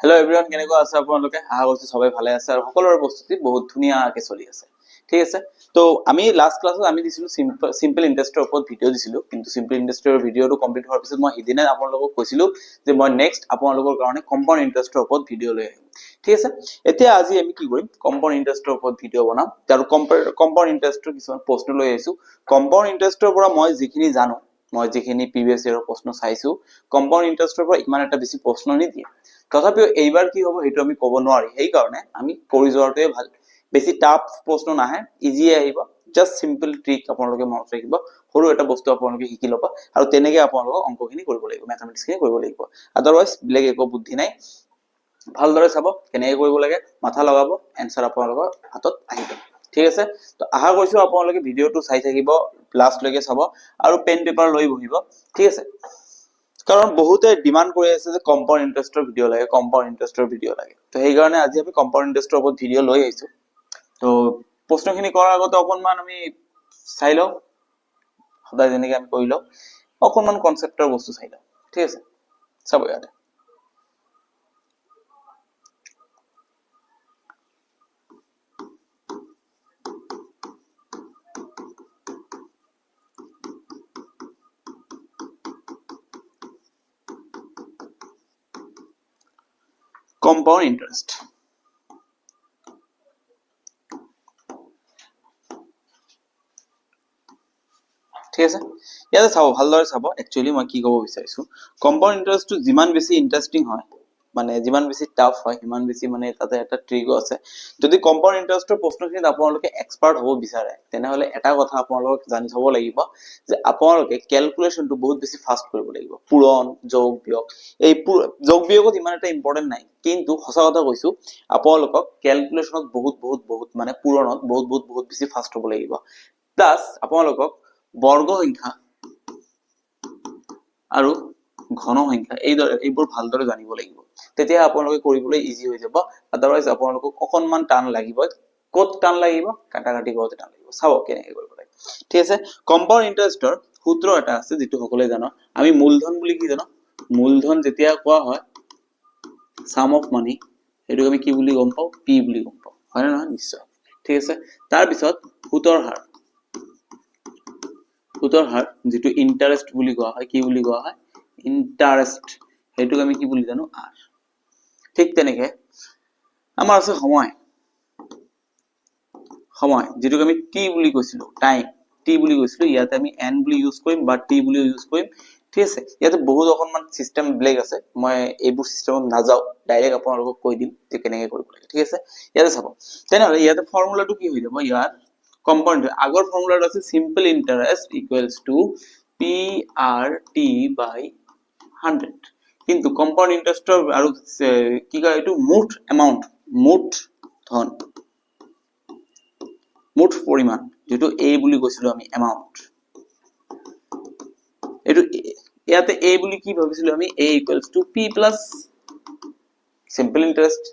hello everyone কেনেকুৱা আছে আপোনালোকে আশা কৰিছো সবাই ভালে আছে আৰু সকলোৰে প্ৰস্তুতি বহুত ধুনীয়াকৈ চলি আছে ঠিক আছে তো আমি লাষ্ট ক্লাছত আমি দিছিলো সিম্পল ইন্টাৰেষ্টৰ ওপৰত ভিডিও দিছিলো কিন্তু সিম্পল ইন্টাৰেষ্টৰ ভিডিওটো কমপ্লিট হোৱাৰ পিছত মই হিদিনে আপোনালোকক কৈছিলো যে মই নেক্সট আপোনালোকৰ কাৰণে কম্পাউণ্ড ইন্টাৰেষ্টৰ ওপৰত ভিডিও লৈ আহিম ঠিক আছে এতিয়া আজি আমি কি কৰিম কম্পাউণ্ড ইন্টাৰেষ্টৰ ওপৰত ভিডিও বনাম আৰু কম্পাউণ্ড ইন্টাৰেষ্টৰ কিছুমান প্ৰশ্ন লৈ আহিছো কম্পাউণ্ড ইন্টাৰেষ্টৰ পৰা মই যিখিনি জানো মই যিখিনি প্ৰিভিয়াস ইয়াৰৰ প্ৰশ্ন চাইছো কম্পাউণ্ড ইন্টাৰেষ্টৰ পৰা ইমান এটা বেছি প্ৰশ্ন নিদিয়ে তথাপিও এইবাৰ কি হ'ব হেতু আমি ক'ব নোৱাৰি এই কাৰণে আমি কৰি যোৱাটোৱে ভাল বেছি টাফ প্ৰশ্ন নাহে ইজি আহিব জাস্ট সিম্পল ট্ৰিক আপোনালোকে মনত ৰাখিব সৰু এটা বস্তু আপোনালোকে শিকি ল'ব আৰু তেনেকৈ আপোনালোকে অংকখিনি কৰিব লাগিব ম্যাথমেটিক্সখিনি কৰিব লাগিব আদাৰৱাইজ বেলেগ একো বুদ্ধি নাই ভালদৰে চাব কেনেকৈ কৰিব লাগে মাথা লগাব এনসাৰ আপোনালোকৰ হাতত আহিব ঠিক আছে তো আশা কৰিছো আপোনালোকে ভিডিওটো চাই থাকিব লাষ্ট লৈকে চাব আৰু পেন পেপাৰ লৈ বহিব ঠিক আছে কাৰণ বহুতে ডিমান্ড কৰি আছে যে কম্পাউণ্ড ইন্টাৰেষ্টৰ ভিডিও লাগে তো সেই কাৰণে আজি আমি কম্পাউণ্ড ইন্টাৰেষ্টৰ ওপৰত ভিডিও লৈ আহিছো তো প্ৰশ্নখিনি কৰাৰ আগতে অকনমান আমি চাই লওঁ সদায় যেনেকৈ আমি কৰি লওঁ অকনমান কনসেপ্টৰ বস্তু চাই লওঁ ঠিক আছে চাব ইয়াতে compound interest ঠিক আছে ইয়াতে চাব ভালদৰে চাব একচুয়ালি মই কি ক'ব বিচাৰিছো কম্পাউণ্ড ইন্টাৰেষ্টটো যিমান বেছি ইন্টাৰেষ্টিং হয় মানে যিমান বেছি টাফ হয় সিমান বেছি মানে তাতে এটা ট্ৰিগো আছে যদি কম্পাউণ্ড ইন্টাৰেষ্টৰ প্ৰশ্নখিনিত আপোনালোকে এক্সপাৰ্ট হ'ব বিচাৰে তেনেহলে এটা কথা আপোনালোকে জানি থব লাগিব যে আপোনালোকে ক্যালকুলেশনটো বহুত বেছি ফাস্ট কৰিব লাগিব পূৰণ যোগ বিয়োগ এই যোগ বিয়োগত ইমান এটা ইম্পৰ্টেন্ট নাই কিন্তু সঁচা কথা কৈছো আপোনালোকক ক্যালকুলেশনত বহুত মানে পূৰণত বহুত বেছি ফাস্ট হ'ব লাগিব প্লাস আপোনালোকক বৰ্গ সংখ্যা আৰু ঘন সংখ্যা এইবোৰ ভালদৰে জানিব লাগিব তেতিয়া আপোনালোকে কৰিবলৈ ইজি হৈ যাব আদাৰৱাইজ আপোনালোকক অকনমান টান লাগিব ক'ত টান লাগিব কাটাকাটি কৰোঁতে টান লাগিব চাব কেনেকৈ কৰিব লাগে ঠিক আছে কম্পাউণ্ড ইন্টাৰেষ্টৰ সূত্ৰ এটা আছে যেটো সকলোৱে জানো আমি মূলধন বুলি কি জানো মূলধন যেতিয়া কোৱা হয় সাম অফ মানি এটো আমি কি বুলি গম পাও পি বুলি গম পাও হয় না নিশ্চয় ঠিক আছে তাৰ পিছত সূতৰ হাৰ যেটো ইন্টাৰেস্ট বুলি কোৱা হয় কি বুলি কোৱা হয় ইন্টাৰেস্ট হেতু আমি কি বুলি জানো আৰ ঠিক তেনেকে আমাৰ আছে সময় যেটো আমি টি বুলি কৈছিলো টাইম টি বুলি কৈছিলো ইয়াতে আমি এন বুলি ইউজ কৰিম বা টি বুলি ইউজ কৰিম ঠিক আছে ইয়াতে বহুত অকনমান সিস্টেম ব্লেক আছে মই এইবোৰ সিস্টেমত নাযাও ডাইৰেক্ট আপোনালোকক কৈ দিম যে কেনেকৈ কৰিব লাগে ঠিক আছে ইয়াতে চাব তেনেহলে ইয়াতে ফৰ্মুলাটো কি হৈ যাব ইয়াৰ কম্পাউণ্ড আগৰ ফৰ্মুলাটো আছে simple interest equals two PRT বাই 100 কিন্তু কম্পাউণ্ড ইন্টাৰেস্টৰ আৰু কি কয় এটো মুঠ এমাউন্ট মুঠ ধন মুঠ পৰিমাণ যেটো a বুলি কৈছিলো আমি এমাউন্ট এটো ইয়াতে a বুলি কি ভাবিছিলো আমি a equals to p plus simple interest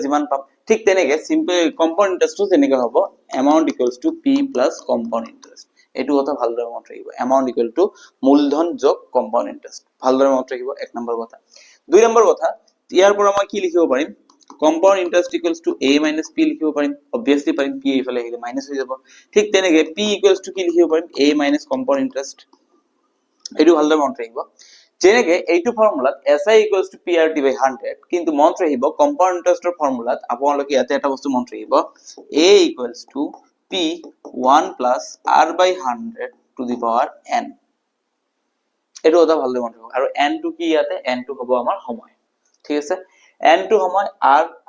যিমান পাম ঠিক তেনেকে সিম্পল কম্পাউণ্ড ইন্টারেস্টটো তেনেকে হ'ব amount equals to p plus compound interest এটো কথা ভালদৰে মনত ৰাখিব এমাউন্ট ইকুয়াল টু মূলধন যোগ কম্পাউণ্ড ইন্টাৰেস্ট ভালদৰে মনত ৰাখিব এক নম্বৰ কথা দুই নম্বৰ কথা ইয়াৰ পৰা মই কি লিখিব পাৰিম compound interest equals to a minus p লিখিব পাৰিম obviously পাৰিম p ইফালে আহিলে মাইনাস হৈ যাব ঠিক তেনেকে p ইকুয়ালস টু কি লিখিব পাৰিম a minus কম্পাউণ্ড ইন্টাৰেস্ট এটো ভালদৰে মনত ৰাখিব যেনেকে এইটো ফৰ্মুলাত SI equals to PRT by 100 কিন্তু মনত ৰাখিব কম্পাউণ্ড ইন্টাৰেষ্টৰ ফৰ্মুলাত আপোনালোকে ইয়াতে এটা বস্তু মনত ৰাখিব A equals to P 1 plus R by 100 to the power n এটো কথা ভালদৰে মনত ৰাখিব আৰু n টো কি ইয়াতে n টো হ'ব আমাৰ সময় ঠিক আছে n টো সময়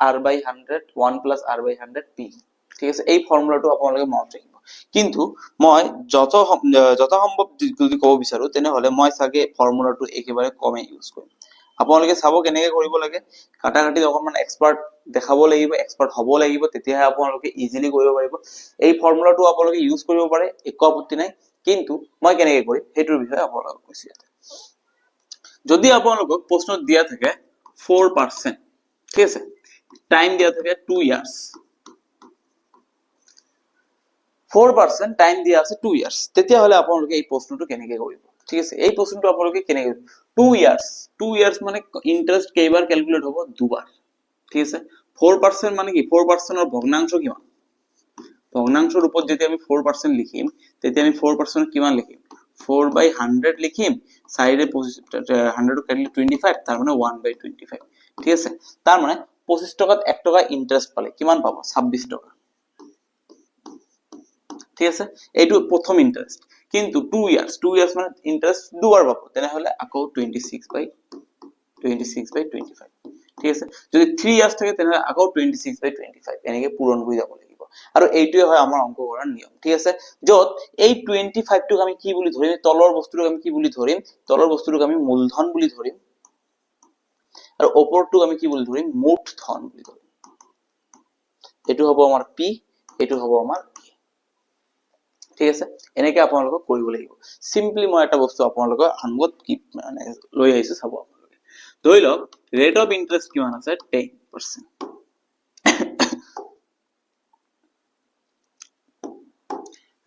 R by 100 1 plus R by 100 P ঠিক আছে এই ফৰ্মুলাটো আপোনালোকে মনত ৰাখিব কিন্তু মই যত সম্ভৱ যদি ক'ব বিচাৰো তেনেহলে মই সাগে ফৰ্মুলাটো একেবাৰে কমে ইউজ কৰিম আপোনালোকে চাব কেনেকৈ কৰিব লাগে কাটাকাটিত অকমান এক্সপাৰ্ট দেখাব লাগিব এক্সপাৰ্ট হ'ব লাগিব তেতিয়াহে আপোনালোকে ইজিলি কৰিব পাৰিব এই ফৰ্মুলাটো আপোনালোকে ইউজ কৰিব পাৰে একো আপত্তি নাই কিন্তু মই কেনেকৈ কৰিম হেতুৰ বিষয়ে আপোনালোকক কৈছো যদি আপোনালোকক প্ৰশ্নত দিয়া থাকে 4% ঠিক আছে টাইম দিয়া থাকে 2 ইয়ার্স 4% টাইম দিয়া আছে 2 ইয়ার্স তেতিয়া হলে আপোনালোকে এই প্ৰশ্নটো কেনেকৈ কৰিব ঠিক আছে এই প্ৰশ্নটো আপোনালোকে কেনেকৈ 2 ইয়ার্স 2 ইয়ার্স মানে ইন্টারেস্ট কেইবার ক্যালকুলেট হবো দুবার ঠিক আছে 4% মানে কি 4% এর ভগ্নাংশ কিমান ভগ্নাংশের উপর যদি আমি 4% লিখিম তেতি আমি 4% কিমান লিখিম 4/100 লিখিম সাইডে 100 কাটলে 25 তার মানে 1/25 ঠিক আছে তার মানে 25 টাকাত 1 টাকা ইন্টারেস্ট পালে কিমান পাবো 26 টাকা ঠিক আছে এইটো প্রথম ইন্টারেস্ট কিন্তু 2 ইয়ার্স মানে ইন্টারেস্ট দুবার পাবো তাহলে হলে আকো 26/25 ঠিক আছে যদি 3 ইয়ার্স থাকে তাহলে আকো 26/25 এনেকে পূরণ হৈ যাব লাগিব আৰু এইটোই হয় আমাৰ অংক কৰাৰ নিয়ম ঠিক আছে যত এই 25 টোক আমি কি বুলি ধৰিম তলৰ বস্তুটোক আমি কি বুলি ধৰিম তলৰ বস্তুটোক আমি মূলধন বুলি ধৰিম আৰু ওপৰটোক আমি কি বুলি ধৰিম মুঠ ধন বুলি ধৰিম এটো হ'ব আমাৰ পি এটো হ'ব আমাৰ ঠিক আছে এনেকে আপোনালোকক কৰিব লাগিব সিম্পলি মই এটা বস্তু আপোনালোকৰ সন্মুখত কি মানে লৈ আহিছো চাব আপোনালোকে ধৰি লওক ৰেট অফ ইন্টাৰেষ্ট কিমান আছে 10%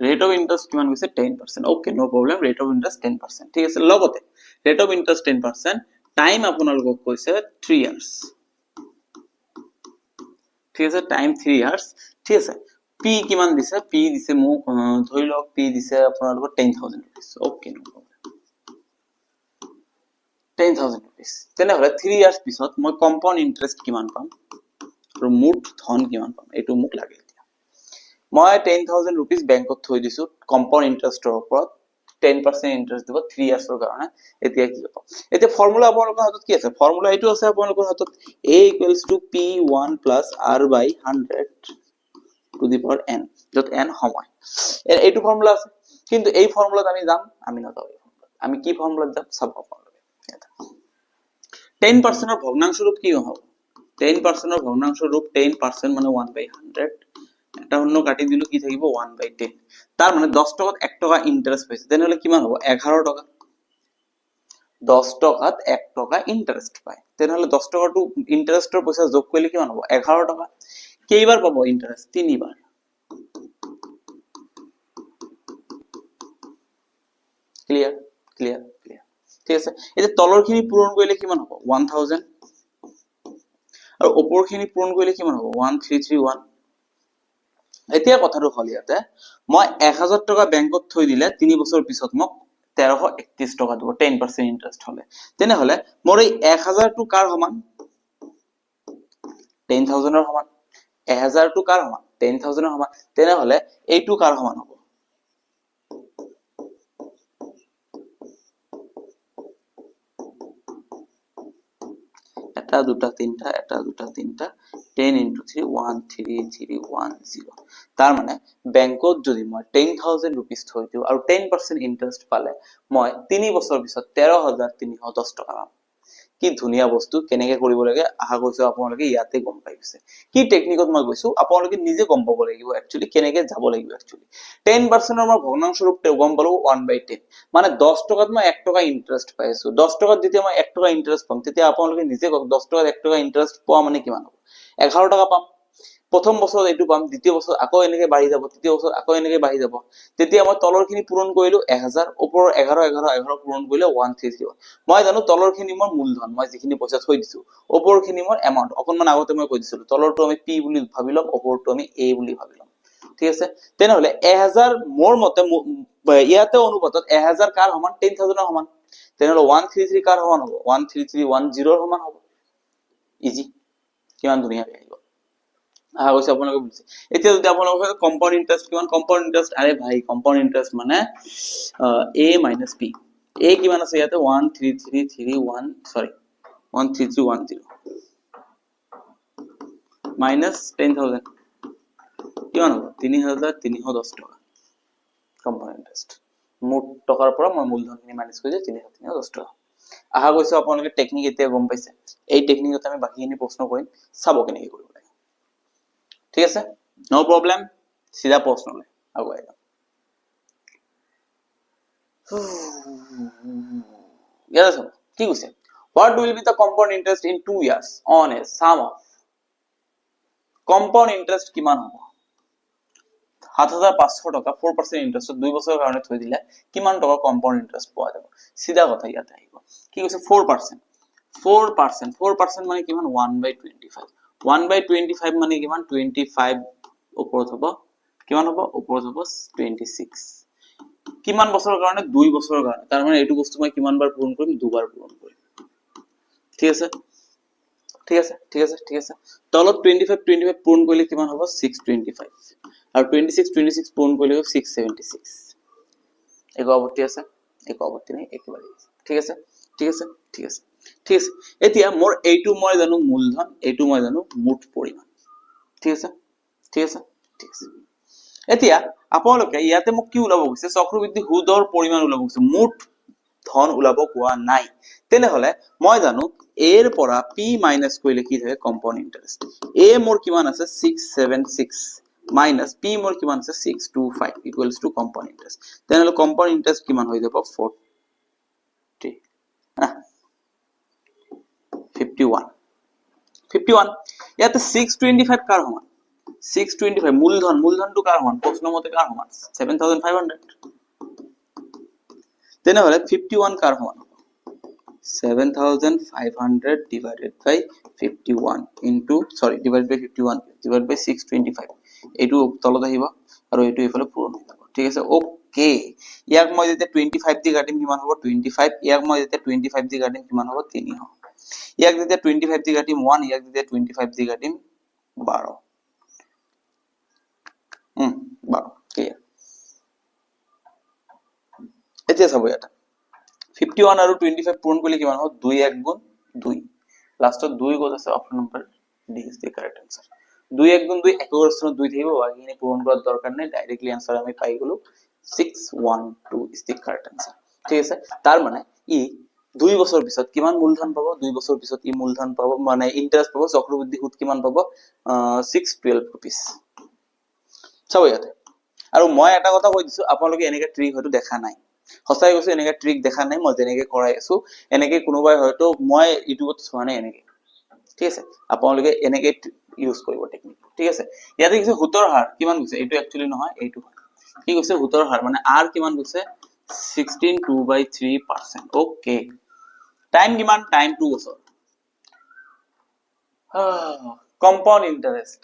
ৰেট অফ ইন্টাৰেষ্ট কিমান গৈছে 10% okay no problem rate of interest 10% ঠিক আছে লগতে ৰেট অফ ইন্টাৰেষ্ট 10% টাইম আপোনালোকক কৈছে 3 ইয়ার্স ঠিক আছে টাইম 3 ইয়ার্স ঠিক আছে পি কিমান দিছে পি দিছে মোক ধৰি লওক পি দিছে আপোনালোকৰ 10000 rupees okay no problem 10000 rupees তেনেহলে 3 ইয়াৰ্স পিছত মই কম্পাউন্ড ইন্টাৰেস্ট কিমান পাম আৰু মুঠ ধন কিমান পাম এটো মোক লাগে মই 10000 रुपीस বেংকত থৈ দিছো কম্পাউন্ড ইন্টাৰেস্টৰ ওপৰত 10% ইন্টাৰেস্ট দিব 3 ইয়াৰ্সৰ কাৰণে এতিয়া কি হ'ব এতিয়া ফৰ্মুলা আপোনালোকৰ হাতত কি আছে ফৰ্মুলা এইটো আছে আপোনালোকৰ হাতত a = p1 + r/100 to the power n যত n সময় এইটো ফর্মুলা আছে কিন্তু এই ফর্মুলাত আমি যাম আমি না যাও আমি কি ফর্মুলাত যাম সব আপোনালোকে 10% এর ভগ্নাংশ রূপ কি হবে 10% এর ভগ্নাংশ রূপ 10% মানে 1/100 এটা অন্য কাটি দিলো কি থাকিব 1/10 তার মানে 10 টাকাত 1 টাকা ইন্টারেস্ট পাইছে তেন হলে কিমান হবে 11 টাকা 10 টাকাত 1 টাকা ইন্টারেস্ট পায় তেন হলে 10 টাকা টু ইন্টারেস্টের পয়সা যোগ করলে কিমান হবে 11 টাকা কেইবার পাবো ইন্টারেস্ট তিনবার ক্লিয়ার ক্লিয়ার ক্লিয়ার ঠিক আছে এই যে তলৰ খিনি পূৰণ কৰিলে কিমান হ'ব 1000 আৰু ওপৰ খিনি পূৰণ কৰিলে কিমান হ'ব 1331 এতিয়া কথাটো হল ইয়াতে মই 1000 টাকা বেংকত থৈ দিলে 3 বছৰ পিছত মোক 1331 টাকা দিব 10% ইন্টাৰেস্ট হলে তেনে হলে মোৰ এই 1000 টো কাৰ সমান 10000 এৰ সমান 1000 টো কাৰ সমান 10000 এৰ সমান তেনে হলে এইটো কাৰ সমান হ'ব এটা দুটা তিনটা 10 * 3 13310 তাৰ মানে ব্যাংকত যদি মই 10000 रुपीस থৈ দিও আৰু 10% ইন্টাৰেস্ট পালে মই 3 বছৰ পিছত 13310 টাকা পাম কি ধুনিয়া বস্তু কেনেকে কৰিব লাগে আহা কৈছো আপোনালোকে ইয়াতে গম পাইছে কি টেকনিকত মই কৈছো আপোনালোকে নিজে গম পাব লাগিব একচুয়ালি কেনেকে যাব লাগিব একচুয়ালি 10% আমাৰ ভগ্নাংশ ৰূপ গম পালো 1/10 মানে 10 টাকাত মই 1 টাকা ইন্টারেস্ট পাইছো 10 টাকাত যেতিয়া মই 1 টাকা ইন্টারেস্ট পাম তেতিয়া আপোনালোকে নিজে 10 টাকাত 1 টাকা ইন্টারেস্ট পোৱা মানে কিমান হ'ব 11 টাকা পাম প্রথম বছর এইটো পাম দ্বিতীয় বছর আকৌ এনেকে বাঢ়ি যাব তৃতীয় বছর আকৌ এনেকে বাঢ়ি যাব তেতিয়া মই তলৰ খিনি পূৰণ কৰিলো 1000 ওপৰৰ 11 পূৰণ কৰিলে 130 মই জানো তলৰ খিনি মোৰ মূলধন মই যিখিনি পইচা থৈ দিছো ওপৰৰ খিনি মোৰ এমাউন্ট অকনমান আগতে মই কৈ দিছিলো তলৰটো আমি p বুলি ভাবি লম ওপৰটো আমি a বুলি ভাবি লম ঠিক আছে তেনেহলে 1000 মোৰ মতে ইয়াতে অনুপাতত 1000 কাৰ সমান 10000 এৰ সমান তেনেহলে 133 কাৰ সমান হ'ব 13310 এর সমান হ'ব ইজি কিমান ধুনিয়া আহিব আহা কৈছে আপোনালোকে বুজিছে এতিয়া যদি আপোনালোকে কম্পাউন্ড ইন্টারেস্ট কিমান কম্পাউন্ড ইন্টারেস্ট আরে ভাই কম্পাউন্ড ইন্টারেস্ট মানে a - p a কিমান আছে ইয়াতে 13331 সরি 13310 মাইনাস 10000 কিমান হ'ব 3310 টাকা কম্পাউন্ড ইন্টারেস্ট মোট টকাৰ পৰা মই মূলধনখিনি মাইনাস কৰি 3310 টাকা আহা কৈছে আপোনালোকে টেকনিক এতিয়া গম পাইছে এই টেকনিকত আমি বাকিখিনি প্ৰশ্ন কৰিম চাব কেনেকৈ কৰিব লাগে ঠিক আছে নো প্ৰবলেম সিধা প্ৰশ্নলে আগুৱাই যাম ইয়াতে চাব কি কৈছে what will be the compound interest in 2 years on a sum of compound interest কিমান হ'ব 7,500 টকা 4% ইন্টারেস্টত 2 বছৰৰ কাৰণে থৈ দিলে কিমান টকা কম্পাউণ্ড ইন্টাৰেস্ট পোৱা যাব সিধা কথা ইয়াতে আহিব কি কৈছে 4% 4% মানে কিমান 1/25 1/25 মানে কিমান 25 ওপৰত হ'ব কিমান হ'ব ওপৰত হ'ব 26 কিমান বছৰৰ কাৰণে 2 বছৰৰ কাৰণে তাৰ মানে এইটো বস্তু মই কিমান বাৰ পূৰণ কৰিম দুবাৰ পূৰণ কৰিম ঠিক আছে তলত 25 পূৰণ কৰিলে কিমান হ'ব 625 আৰু 26 পূৰণ কৰিলে 676 এক অৱধি আছে এক অৱধি নাই একেবাৰে ঠিক আছে এতিয়া মোৰ এইটো মই জানো মূলধন এইটো মই জানো মুঠ পৰিমাণ ঠিক আছে এতিয়া আপোনালোকে ইয়াতে মোক কি ওলাব গৈছে চক্ৰবৃদ্ধি সুদৰ পৰিমাণ ওলাব গৈছে মুঠ ধন ওলাব কোৱা নাই তেনেহলে মই জানো এৰ পৰা p মাইনাস কৰিলে কি থাকে কম্পাউণ্ড ইন্টাৰেস্ট a মোৰ কিমান আছে 676 মাইনাস p মোৰ কিমান আছে 625 ইকুৱেলস টু কম্পাউণ্ড ইন্টাৰেস্ট তেনেহলে কম্পাউণ্ড ইন্টাৰেস্ট কিমান হৈ যাব 40 51 ইয়াতে 625 কাৰ সমান 625 মূলধনটো কাৰ সমান প্ৰশ্ন মতে কাৰ সমান 7500 তেনেহলে 51 কাৰ সমান 7500 divided by 51 into divided by 51 divided by 625 এইটো তলত আহিব আৰু এইটো ইফালে পূৰণ হৈ যাব ঠিক আছে ওকে ইয়াক মই যেতিয়া 25 দি কাটিম কিমান হ'ব 25 ইয়াক মই যেতিয়া 25 দি কাটিম কিমান হ'ব 3 হ'ব ইয়াক যেতিয়া 25 দি কাটিম 1 ইয়াক যেতিয়া 25 দি কাটিম 12 ক্লিয়াৰ এতিয়া চাব ইয়াত 51 আৰু 25 পূৰণ কৰিলে কিমান হ'ব 2 1 গুণ 2 লাষ্টত 2 গ'ল আছে option number D is the correct answer 2 1 গুণ 2 একৰ স্থানত 2 থাকিব বাকিখিনি পূৰণ কৰাৰ দৰকাৰ নাই ডাইৰেক্টলি आंसर আমি পাই গলো 612 ইজ দি কাৰেক্ট आंसर ঠিক আছে তাৰ মানে ই 2 বছৰ পিছত কিমান মূলধন পাব 2 বছৰ পিছত ই মূলধন পাব মানে ইন্টাৰেস্ট পাব চক্ৰবৃদ্ধি সুদ কিমান পাব 612 रुपीस চাব ইয়াতে আৰু মই এটা কথা কৈ দিছো আপোনালোকে এনেকা ট্ৰিক হয়তো দেখা নাই হসাই কৈছো এনেকা ট্ৰিক দেখা নাই মই যেনেকে কৰাই আছো এনেকে কোনোবাই হয়তো মই ইউটিউবত চোৱা নাই এনেকে ঠিক আছে আপোনালোকে এনেকে ইউজ কৰিব টেকনিক ঠিক আছে ইয়াতে কিছু হুতৰ হাৰ কিমান গৈছে এইটো একচুয়ালি নহয় এইটো কি কৈছে হুতৰ হাৰ মানে r কিমান গৈছে 16.2/3% ওকে টাইম কিমান টাইম 2 বছৰ কম্পাউণ্ড ইন্টারেস্ট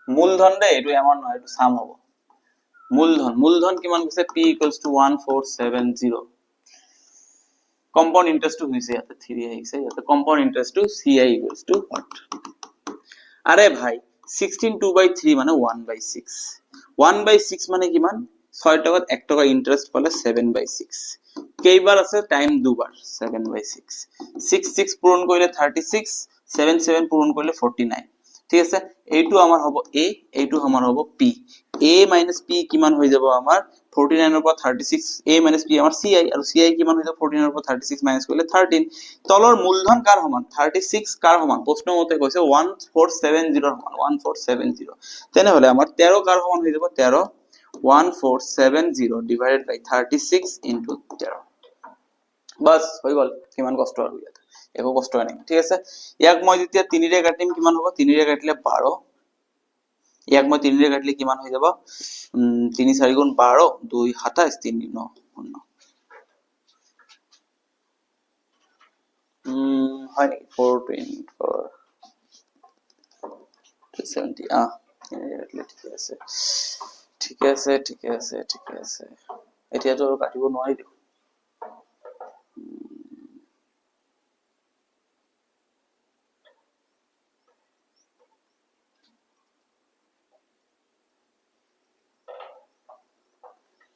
মূলধন দে এইটো এমাউন্ট নহয় এইটো সাম হ'ব মূলধন কিমান গৈছে p = 1470 কম্পাউণ্ড ইন্টারেস্ট হৈছে ইয়াতে 3 আহিছে ইয়াতে কম্পাউণ্ড ইন্টারেস্ট ci = what আরে ভাই 16/2/3 মানে 1/6 1/6 মানে কিমান 6 টাকাত 1 টাকা ইন্টারেস্ট পালে 7/6 কেইবাৰ আছে টাইম দুবাৰ 7/6 6 পূৰণ কৰিলে 36 7 পূৰণ কৰিলে 49 ঠিক আছে এইটো আমাৰ হ'ব a এইটো আমাৰ হ'ব p a - p কিমান হৈ যাব আমাৰ 49 ৰ পৰা 36 a - p আমাৰ ci আৰু ci কিমান হৈ যাব 49 ৰ পৰা 36 মাইনাস কৰিলে 13 তলৰ মূলধন কাৰ সমান 36 কাৰ সমান প্ৰশ্ন মতে কৈছে 1470 ৰ সমান 1470 তেনেহলে আমাৰ 13 কাৰ সমান হৈ যাব 13 1470 divided by 36 into 13 বাস হৈ গল কিমান কষ্ট আৰু ইয়াত একো কষ্ট নাই ঠিক আছে ইয়াক মই যেতিয়া 3 ৰে কাটিম কিমান হ'ব 3 ৰে কাটিলে 12 ইয়াক মই 3 ৰে কাটিলে কিমান হৈ যাব 3 4 গুণ 12 2 27 3 9 হয় নেকি 424 270 ঠিক আছে এতিয়া তো কাটিব নোৱাৰি দেখো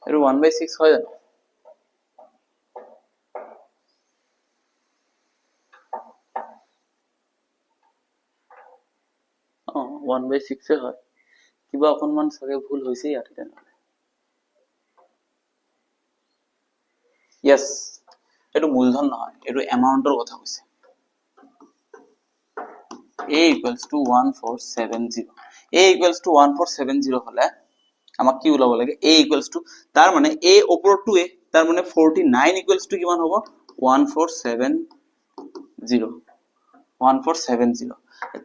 এর 1/6 হয় জানো ও 1/6 এ হয় কিবা অকনমান সগে ভুল হৈছে ইয়াতে তেনেহলে यस এটো মূলধন নহয় এটো এমাউন্টৰ কথা কৈছে a = 1470 a = 1470 হলে আমাক কি ওলাব লাগে a = তাৰ মানে a ওপৰ টু a তাৰ মানে 49 = কিমান হ'ব 1470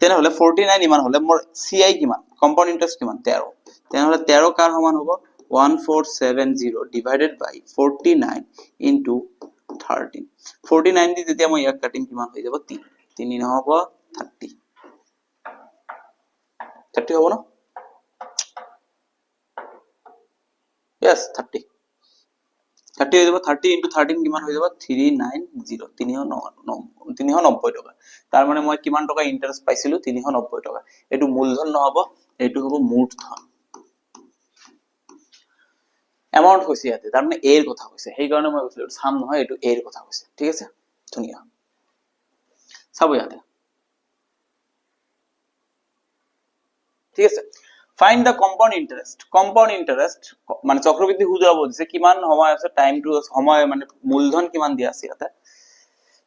তেনেহলে 49 ইমান হলে মোৰ ci কিমান কম্পাউণ্ড ইন্টাৰেস্ট কিমান 13 তেনেহলে 13 কাৰ সমান হ'ব 1470 ডিভাইডেড বাই 49 ইনটু 13 49 দি যেতিয়া মই ইয়াক কাটিম কিমান হৈ যাব 3 3 নহব 30 30 হ'ব না yes 30 30 হৈ যাব 30 ইনটু 13 কিমান হৈ যাব 390 390 টকা তাৰ মানে মই কিমান টকা ইন্টাৰেষ্ট পাইছিলো 390 টকা এটো মূলধন নহব এটো হ'ব মূলধন এমাউন্ট হৈছে ইয়াতে তাৰ মানে এৰ কথা কৈছে সেই কাৰণে মই কৈছিলো সাম নহয় এটো এৰ কথা কৈছে ঠিক আছে ধুনিয়া চাব ইয়াতে ঠিক আছে find the compound interest মানে চক্রবৃদ্ধি সুদ উলাব দিছে কিমান সময় আছে টাইম টু সময় মানে মূলধন কিমান দিয়া আছে ইয়াতে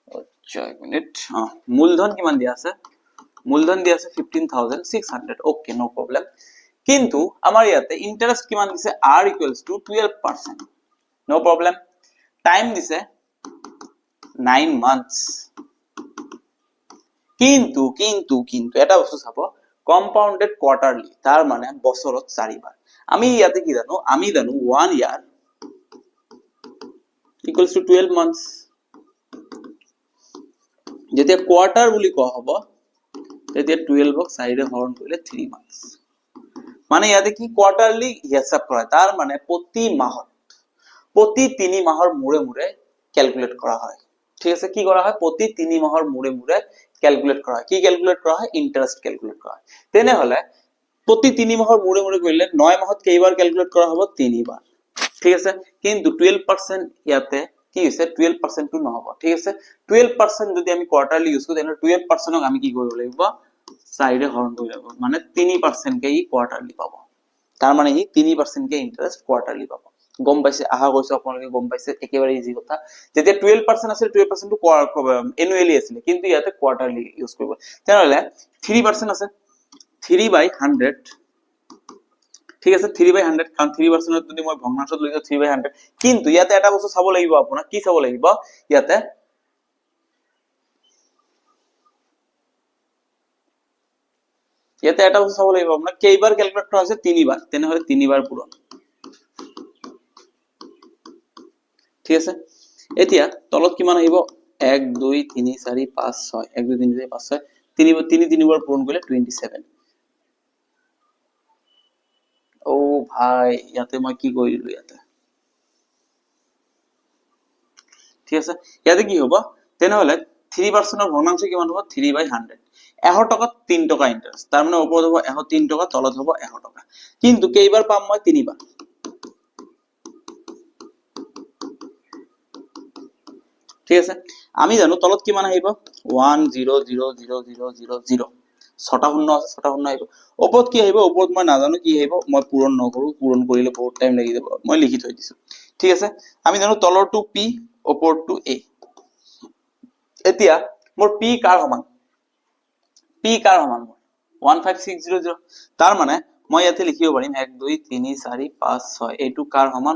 আচ্ছা এক মিনিট মূলধন কিমান দিয়া আছে মূলধন দিয়া আছে 15600 ওকে নো প্রবলেম কিন্তু আমার ইয়াতে ইন্টারেস্ট কিমান দিছে r = 12% নো প্রবলেম টাইম দিছে 9 মান্থস কিন্তু এটা বস্তু চাব compounded quarterly তার মানে বছরত 4 বার আমি ইয়াতে কি জানো আমি জানো 1 year equals to 12 months যেতিয়া কোয়ার্টার বুলি কোৱা হ'ব তেতিয়া 12 ক 4 ৰে হৰণ কৰিলে 3 months মানে ইয়াতে কি কোয়াৰ্টাৰলি হিসাব কৰা তাৰ মানে প্ৰতি মাহত প্ৰতি 3 মাহৰ মুৰে মুৰে ক্যালকুলেট কৰা হয় ঠিক আছে কি কৰা হয় প্ৰতি 3 মাহৰ মুৰে মুৰে ক্যালকুলেট কৰা হয় কি ক্যালকুলেট কৰা হয় ইন্টাৰেস্ট ক্যালকুলেট কৰা হয় তেনে হলে প্ৰতি 3 মাহৰ মুৰে মুৰে কৰিলে 9 মাহত কেইবাৰ ক্যালকুলেট কৰা হ'ব 3 বাৰ ঠিক আছে কিন্তু 12% ইয়াতে কি হৈছে 12% টু নহব ঠিক আছে 12% যদি আমি কোয়ার্টারলি ইউজ কৰো তেনে 12% ক আমি কি কৰিব লাগিব 4 ৰে হৰণ কৰিব লাগিব মানে 3% কে ই কোয়াৰ্টাৰলি পাব তাৰ মানে ই 3% কে ইন্টাৰেস্ট কোয়াৰ্টাৰলি পাব গম পাইছে আহা কৈছো আপোনালোকে গম পাইছে একেবাৰে ইজি কথা যেতিয়া 12% আছিল 12% টু এনুয়ালি আছিল কিন্তু ইয়াতে কোয়ার্টারলি ইউজ কৰিব তেনহলে 3% আছে 3/100 ঠিক আছে 3/100 কারণ 3% যদি মই ভগ্নাংশত লৈ যাও 3/100 কিন্তু ইয়াতে এটা বস্তু চাব লাগিব আপোনা কি চাব লাগিব ইয়াতে এটা বস্তু চাব লাগিব আপোনা কেইবাৰ ক্যালকুলেট কৰা হৈছে 3 বাৰ তেনেহলে 3 বাৰ পূৰণ ঠিক আছে এতিয়া তলত কিমান আহিব 1 2 3 4 5 6 1 2 3 4 5 6 3 বাৰ পূৰণ কৰিলে 27 ও ভাই ইয়াতে মই কি কৰিলো ইয়াতে ঠিক আছে ইয়াতে কি হ'ব তেনেহলে 3% ৰ ভগ্নাংশ কিমান হ'ব 3/100 100 টকা 3 টকা ইন্টারেস্ট তার মানে ওপৰত হ'ব 103 টকা তলত হ'ব 100 টকা কিন্তু কেইবাৰ পাম মই 3 বাৰ ঠিক আছে আমি জানো তলত কিমান আহিব 1000000 ছটা শূন্য আছে ছটা শূন্য আহিব ওপৰত কি আহিব ওপৰত মই নাজানো কি আহিব মই পূৰণ নকৰো পূৰণ কৰিলে বহুত টাইম লাগি যাব মই লিখি থৈ দিছো ঠিক আছে আমি জানো তলৰটো p ওপৰটো a এতিয়া মোৰ p কাৰ সমান মোৰ 15600 তাৰ মানে মই ইয়াতে লিখিব পাৰিম 1 2 3 4 5 6 এইটো কাৰ সমান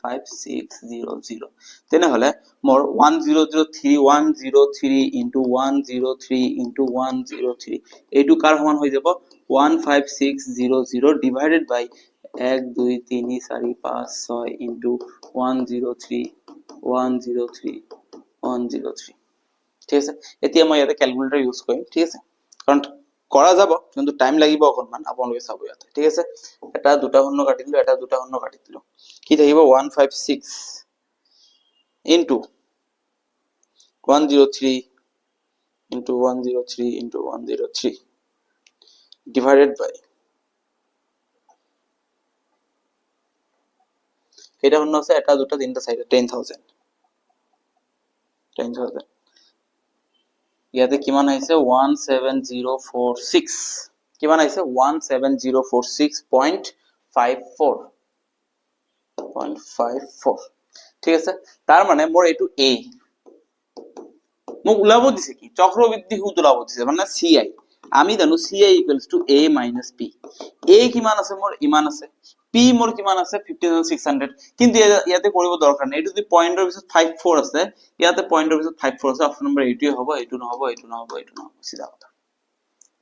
15600 তেনেহলে মোৰ 1003 into 103 into 103 এইটো কাৰ সমান হৈ যাব 15600 divided by 1 2 3 4 5 6 into 103 ঠিক আছে এতিয়া মই ইয়াতে ক্যালকুলেটৰ ইউজ কৰিম ঠিক আছে কাৰণ কৰা যাব কিন্তু টাইম লাগিব অকনমান আপোনালোকে চাব ইয়াতে ঠিক আছে এটা দুটা শূন্য কাটি দিলো কি থাকিব 156 into 103 into 103 into 103 divided by এটা শূন্য আছে এটা দুটা তিনটা চাৰিটা 10000 ইয়াতে কিমান আহিছে 17046 কিমান আহিছে 17046.54 ঠিক আছে তাৰ মানে মোৰ এটো a মোক উলাব দিছে কি চক্রবৃদ্ধি সুদ উলাব দিছে মানে ci আমি জানো ci = a - p a কিমান আছে মোৰ ইমান আছে p মোৰ কিমান আছে 15600 কিন্তু ইয়াতে কৰিব দৰকাৰ নাই এটো যদি পয়েন্টৰ পিছত 54 আছে ইয়াতে পয়েন্টৰ পিছত 54 আছে অপচন নম্বৰ এইটোই হ'ব এইটো নহব সিধা কথা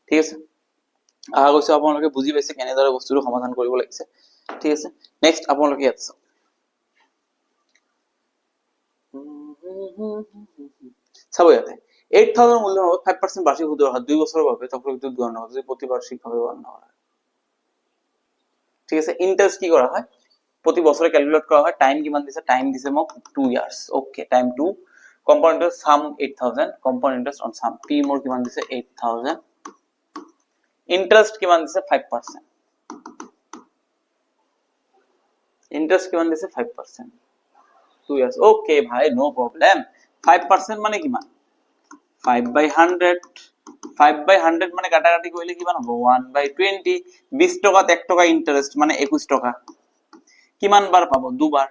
ঠিক আছে আশা কৰিছো আপোনালোকে বুজি পাইছে কেনেদৰে বস্তুটো সমাধান কৰিব লাগিছে ঠিক আছে নেক্সট আপোনালোকে ইয়াত চাওক চাব ইয়াতে 8000 মূলধন হব 5% বার্ষিক সুদের হার 2 বছরের ভাবে চক্রবৃদ্ধি গণনা হবে যদি প্রতি বার্ষিকভাবে গণনা করা হয় ঠিক আছে ইন্টারেস্ট কি করা হয় প্রতি বছরে ক্যালকুলেট করা হয় টাইম কিমান দিছে টাইম দিছে মোক 2 years okay time 2 compound interest sum 8000 compound interest on sum p মোর কিমান দিছে 8000 ইন্টারেস্ট কিমান দিছে 5% ইন্টারেস্ট কিমান দিছে 5% 2 ইয়ার্স ওকে ভাই নো প্রবলেম 5% মানে কিমান 5/100 5/100 মানে কাটাকাটি কইলে কিমান হবে 1/20 20 টাকাত 1 টাকা ইন্টারেস্ট মানে 21 টাকা কিমান বার পাবো দুবার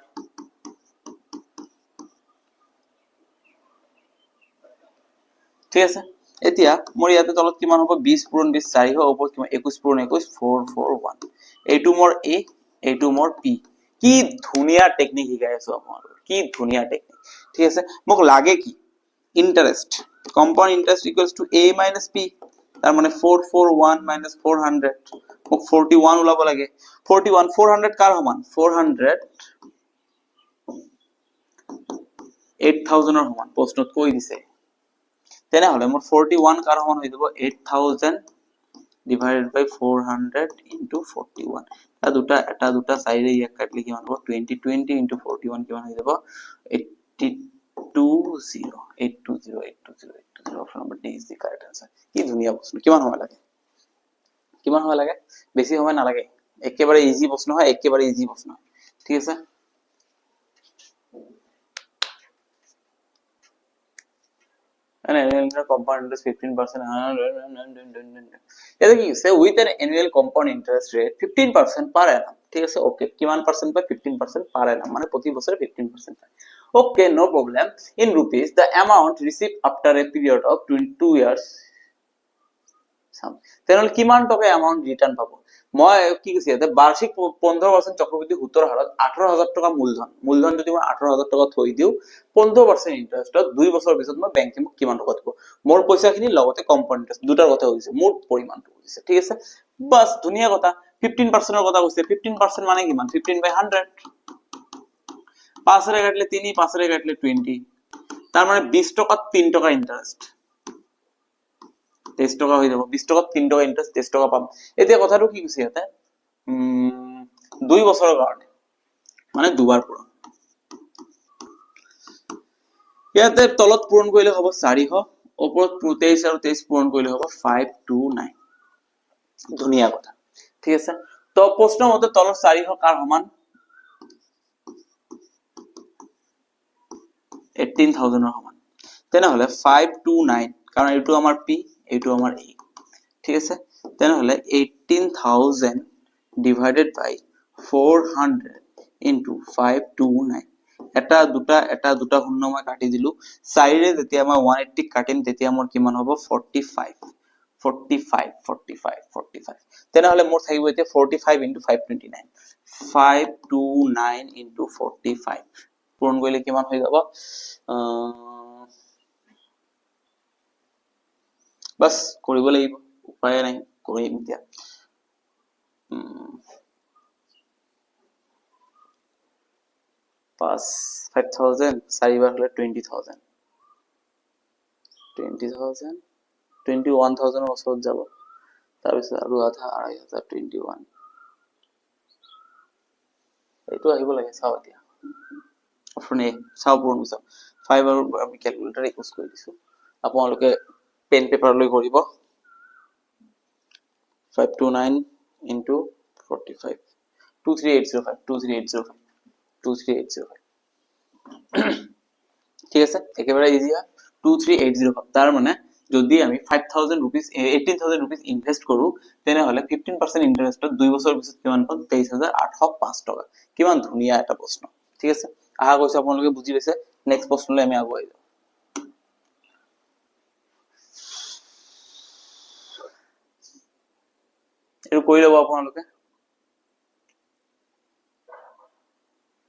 ঠিক আছে এতিয়া মোৰ ইয়াতে তলত কিমান হ'ব 20 পূৰণ 20 4 হ'ব ওপৰত কিমান 21 পূৰণ 21 441 এইটো মোৰ a এইটো মোৰ p কি ধুনিয়া টেকনিক শিকাই আছো আপোনালোকক কি ধুনিয়া টেকনিক ঠিক আছে মোক লাগে কি interest compound interest equals to a minus p তার মানে 441 minus 400 মোক 41 ওলাব লাগে 41 400 কার সমান 400 8000 এর সমান প্রশ্নত কই দিছে তেনে হলে মোর 41 কার সমান হই যাব 8000 divided by 400 into 41 এটা দুটা সাইডে এক কাটলে কি মান হবে 20 20 into 41 কিমান হই যাব 820 option number D is the correct answer কি দুনিয়া প্রশ্ন কিমান সময় লাগে বেশি সময় না লাগে একেবারে ইজি প্রশ্ন হয় একেবারে ইজি প্রশ্ন ঠিক আছে an annual compound interest 15% এটা কি সে with an annual compound interest rate 15% per annum ঠিক আছে ওকে কিমান পার্সেন্ট পায় 15% per annum মানে প্রতি বছরে 15% পায় okay no problem in rupees the amount received after a period of 22 years তেনেহলে কিমান টকা অ্যামাউন্ট রিটার্ন পাবো মই কি কৈছে এটা বার্ষিক 15% চক্রবৃদ্ধি সুতৰ হাৰত 18000 টকা মূলধন যদি মই 18000 টকা থৈ দিও 15% ইন্টারেস্টত 2 বছৰ পিছত মই বেংকে মোক কিমান টকা দিব মোৰ পইচাখিনি লগতে কম্পাউন্ড ইন্টাৰেস্ট দুটাৰ কথা হৈছে মোৰ পৰিমাণটো হৈছে ঠিক আছে বাস ধুনিয়া কথা 15% এর কথা কৈছে 15% মানে কিমান 15/100 5 এর কাটলে 3 5 এর কাটলে 20 তার মানে 20 টাকা 3 টাকা ইন্টারেস্ট 23 টাকা হয়ে যাব 20 টাকা 3 টাকা ইন্টারেস্ট 23 টাকা পাম এতিয়া কথাটো কি কৈছে ইয়াতে 2 বছৰৰ কাৰণে মানে দুবাৰ পূৰণ ইয়াতে তলত পূৰণ কৰিলে হ'ব 400 ওপৰত 23 আৰু 23 পূৰণ কৰিলে হ'ব 529 ধুনিয়া কথা ঠিক আছে তো প্ৰশ্ন মতে তলত 400 কাৰ সমান 18000 এর সমান তেনেহলে 529 কারণ এটু আমার p এটু আমার a ঠিক আছে তেনেহলে 18000 divided by 400 into 529 এটা দুটা শূন্য মই কাটি দিলু সাইডে যেতিয়া মই 180 কাটিম তেতিয়া মোৰ কিমান হ'ব 45 তেনেহলে মোৰ থাকিব এতিয়া 45 into 529 529 into 45 পূৰণ কৰলে কিমান হয়ে যাব বাস কৰিব লাগিব উপায় নাই কৰিম দিয়া 5000 চাৰিবাৰ হলে 20000 21000 ওচৰত যাব তাৰপিছত আৰু আধা 2500 21 এইটো আহিব লাগে চাও এতিয়া অপশন এ চাও পূৰণ কৰিছো 5 আৰু আমি ক্যালকুলেটৰ ইউজ কৰি দিছো আপোনালোকে পেন পেপাৰ লৈ কৰিব 529 into 45 23805 ঠিক আছে একেবাৰে ইজি হয় 23805 তাৰ মানে যদি আমি 5000 rupees 18000 rupees ইনভেস্ট কৰো তেনে হলে 15% ইন্টাৰেস্টত 2 বছৰ পিছত কিমান পাম 23805 টকা কিমান ধুনিয়া এটা প্ৰশ্ন ঠিক আছে আহা কৈছে আপোনালোকে বুজি পাইছে নেক্সট প্ৰশ্নলৈ আমি আগুৱাই যাও এটো কৰি লব আপোনালোকে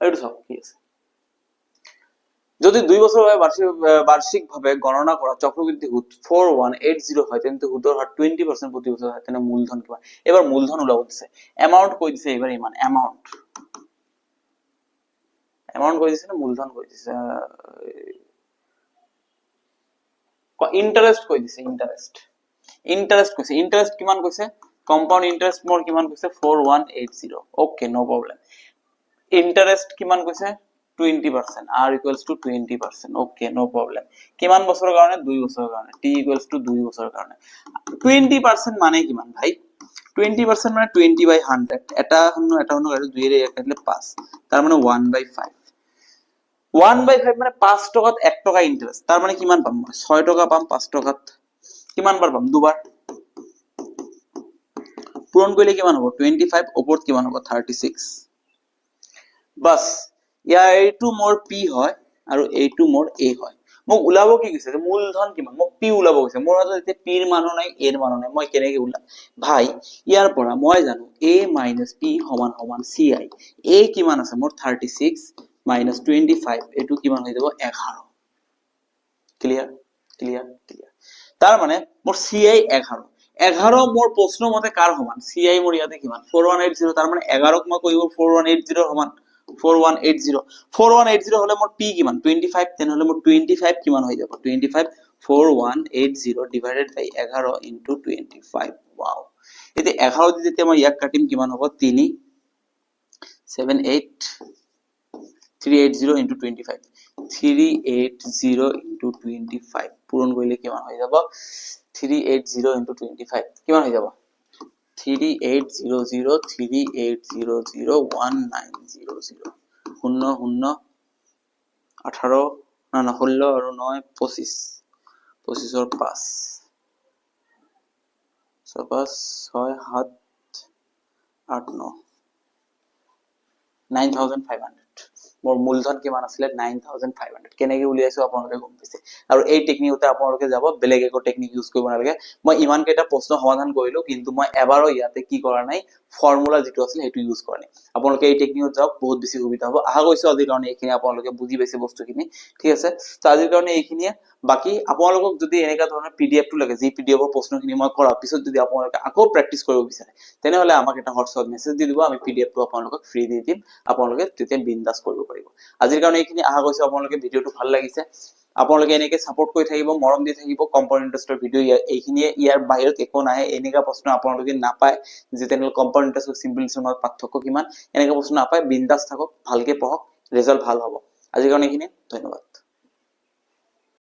এইটো সব কি আছে যদি 2 বছর ভাবে বার্ষিকভাবে গণনা করা চক্রবৃদ্ধি সুদ 4180 হয় কিন্তু সুদের হার 20% প্রতি বছর হয় তাহলে মূলধন কি হয় এবার মূলধন উলা বলতেছে অ্যামাউন্ট কই দিছে এবার ইমান অ্যামাউন্ট কই দিছে না মূলধন কই দিছে ইন্টারেস্ট কই দিছে ইন্টারেস্ট কইছে ইন্টারেস্ট কিমান কইছে কম্পাউন্ড ইন্টারেস্ট মোর কিমান কইছে 4180 ওকে নো প্রবলেম ইন্টারেস্ট কিমান কইছে 20% r equals to 20% okay no problem কিমান বছরের কারণে 2 বছরের কারণে t equals to 2 বছরের কারণে 20% মানে কিমান ভাই 20% মানে 20/100 এটা হলো 2 এর কাটলে 5 তার মানে 1/5 1/5 মানে 5 টাকাত 1 টাকা ইন্টারেস্ট তার মানে কিমান পাম 6 টাকা পাম 5 টাকাত কিমান বার পাম দুবার পূরণ করলে কিমান হবে 25 উপর কিমান হবে 36 বাস ইয়াৰ এইটো মোৰ p হয় আৰু এইটো মোৰ a হয় মোক উলাব কি কৈছে যে মূলধন কিমান মোক p উলাব কৈছে মোৰ হাতত এতিয়া p ৰ মানো নাই a ৰ মানো নাই মই কেনেকৈ উলাম ভাই ইয়াৰ পৰা মই জানো a - p সমান সমান ci a কিমান আছে মোৰ 36 - 25 এটো কিমান হৈ যাব 11 ক্লিয়াৰ তাৰ মানে মোৰ ci 11 মোৰ প্ৰশ্ন মতে কাৰ সমান ci মোৰ ইয়াতে কিমান 4180 তাৰ মানে 11 ক মই কইব 4180 সমান 4180 হলে মোৰ p কিমান 25 তেন হলে মোৰ 25 কিমান হৈ যাব 25 4180 ডিভাইডেড বাই 11 ইনটু 25 ওয়াও এতে 11 দি যেতিয়া মই ইয়াক কাটিম কিমান হ'ব 3 78 380 ইনটু 25 380 ইনটু 25 পূরণ করলে কিমান হৈ যাব 380 ইনটু 25 কিমান হৈ যাব 3800 1900 শূন্য শূন্য 18 না না 16 আর 9 25 25 और 5 5 6 7 8 9 9500 মোৰ মূলধন কিমান আছিল 9500 কেনেকৈ উলিয়াইছো আপোনালোকে গম পাইছে আৰু এই টেকনিকতে আপোনালোকে যাব বেলেগ একো টেকনিক ইউজ কৰিব নালাগে মই ইমান কেইটা প্ৰশ্ন সমাধান কৰিলো কিন্তু মই এবাৰো ইয়াতে কি কৰা নাই ফৰ্মুলা যেটো আছিল হেতু ইউজ কৰা নাই আপোনালোকে এই টেকনিকত যাওক বহুত বেছি সুবিধা হ'ব আহা গৈছো আজিৰ কাৰণে এইখিনি আপোনালোকে বুজি পাইছে বস্তুখিনি ঠিক আছে তো আজিৰ কাৰণে এইখিনিয়ে বাকি আপোনালোকক যদি এনেকা ধৰণৰ পিডিএফ টো লাগে যি পিডিএফ ৰ প্ৰশ্নখিনি মই কৰা পিছত যদি আপোনালোকে আকৌ প্ৰেক্টিস কৰিব বিচাৰে তেনে হলে আমাক এটা হোৱাটছআপ মেছেজ দি দিব আমি পিডিএফ টো আপোনালোকক ফ্ৰী দি দিম আপোনালোকে তেতিয়া বিন্দাস কৰিব পাৰিব আজিৰ কাৰণে এইখিনি আহা গৈছে আপোনালোকে ভিডিওটো ভাল লাগিছে আপোনালোকে এনেকৈ সাপোৰ্ট কৰি থাকিব মৰম দি থাকিব কম্পাউণ্ড ইন্টাৰেষ্টৰ ভিডিও এইখিনিয়ে ইয়াৰ বাহিৰত একো নাই এনেকা প্ৰশ্ন আপোনালোকে নাপায় যে তেনেল কম্পাউণ্ড ইন্টাৰেষ্টৰ সিম্পল ইনস্ট্ৰুমেন্টৰ পাৰ্থক্য কিমান এনেকা প্ৰশ্ন নাপায় বিন্দাস থাকক ভালকে পঢ়ক ৰিজাল্ট ভাল হ'ব আজিৰ কাৰণে এইখিনি ধন্যবাদ